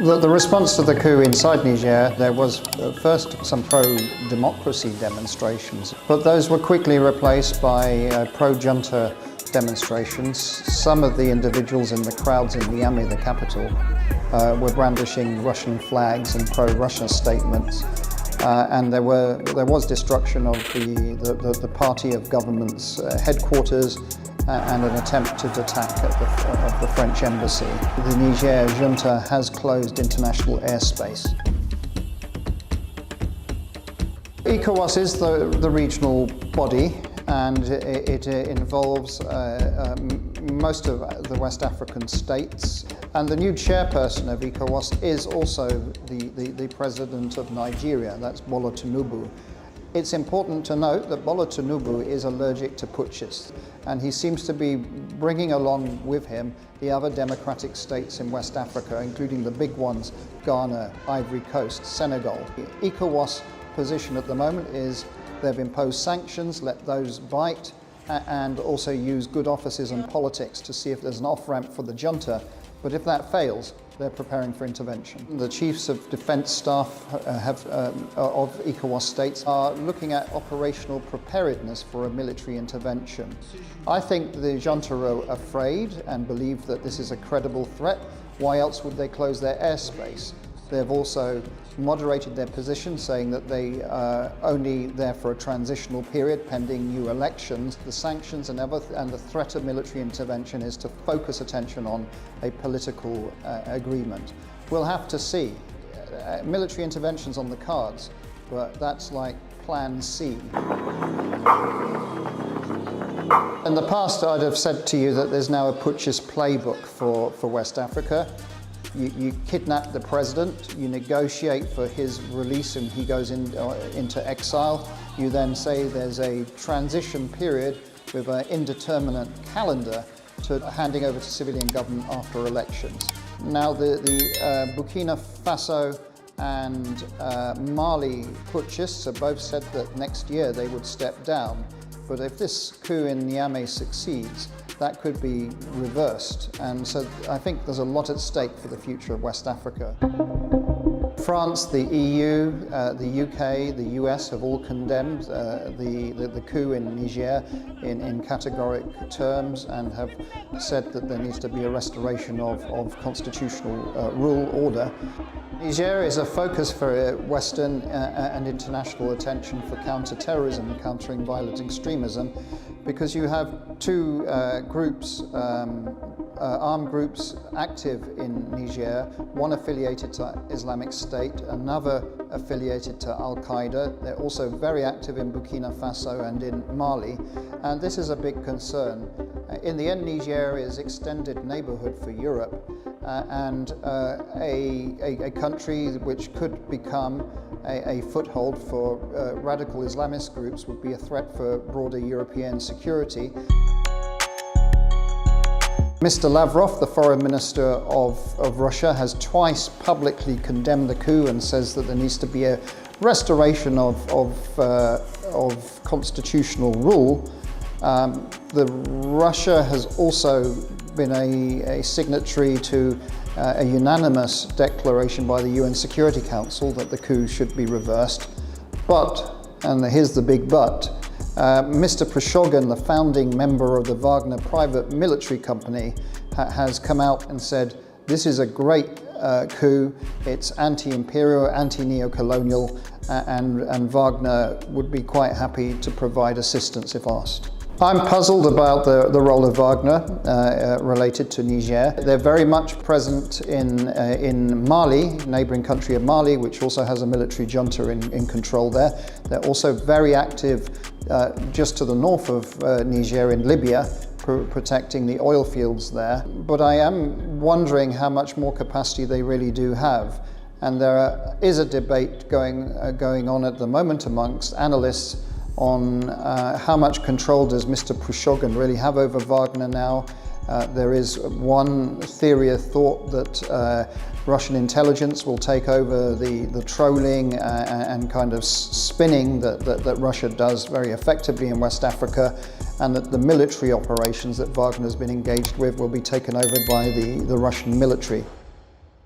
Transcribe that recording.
The response to the coup inside Niger, there was first some pro-democracy demonstrations, but those were quickly replaced by pro-junta demonstrations. Some of the individuals in the crowds in Niamey, the capital, were brandishing Russian flags and pro-Russia statements. And there was destruction of the party of government's headquarters and an attempted attack of the French embassy. The Niger junta has closed international airspace. ECOWAS is the regional body, and it involves most of the West African states. And the new chairperson of ECOWAS is also the president of Nigeria, that's Bola Tinubu. It's important to note that Bola Tinubu is allergic to putschists, and he seems to be bringing along with him the other democratic states in West Africa, including the big ones, Ghana, Ivory Coast, Senegal. The ECOWAS position at the moment is they've imposed sanctions, let those bite, and also use good offices and politics to see if there's an off-ramp for the junta. But if that fails, they're preparing for intervention. The chiefs of defence staff of ECOWAS states are looking at operational preparedness for a military intervention. I think the junta are afraid and believe that this is a credible threat. Why else would they close their airspace? They've also moderated their position, saying that they are only there for a transitional period pending new elections. The sanctions and the threat of military intervention is to focus attention on a political agreement. We'll have to see. Military intervention's on the cards, but that's like Plan C. In the past, I'd have said to you that there's now a putschist playbook for West Africa. You kidnap the president, you negotiate for his release and he goes into exile. You then say there's a transition period with an indeterminate calendar to handing over to civilian government after elections. Now the Burkina Faso and Mali putschists have both said that next year they would step down. But if this coup in Niamey succeeds, that could be reversed. And so I think there's a lot at stake for the future of West Africa. France, the EU, the UK, the US have all condemned the coup in Niger in categoric terms and have said that there needs to be a restoration of constitutional rule order. Niger is a focus for Western and international attention for counter-terrorism and countering violent extremism, because you have two groups, armed groups active in Niger, one affiliated to Islamic State, another affiliated to Al-Qaeda. They're also very active in Burkina Faso and in Mali, and this is a big concern. In the end, Niger is extended neighborhood for Europe and a country which could become a foothold for radical Islamist groups would be a threat for broader European security. Mr. Lavrov, the foreign minister of Russia, has twice publicly condemned the coup and says that there needs to be a restoration of constitutional rule. Russia has also been a signatory to a unanimous declaration by the UN Security Council that the coup should be reversed. But, and here's the big but, Mr. Prigozhin, the founding member of the Wagner private military company, has come out and said, this is a great coup, it's anti-imperial, anti-neocolonial, and Wagner would be quite happy to provide assistance if asked. I'm puzzled about the role of Wagner related to Niger. They're very much present in Mali, neighboring country of Mali, which also has a military junta in control there. They're also very active just to the north of Niger in Libya, protecting the oil fields there. But I am wondering how much more capacity they really do have. And there is a debate going on at the moment amongst analysts on how much control does Mr. Prigozhin really have over Wagner now. There is one theory of thought that Russian intelligence will take over the trolling and kind of spinning that Russia does very effectively in West Africa, and that the military operations that Wagner's been engaged with will be taken over by the Russian military.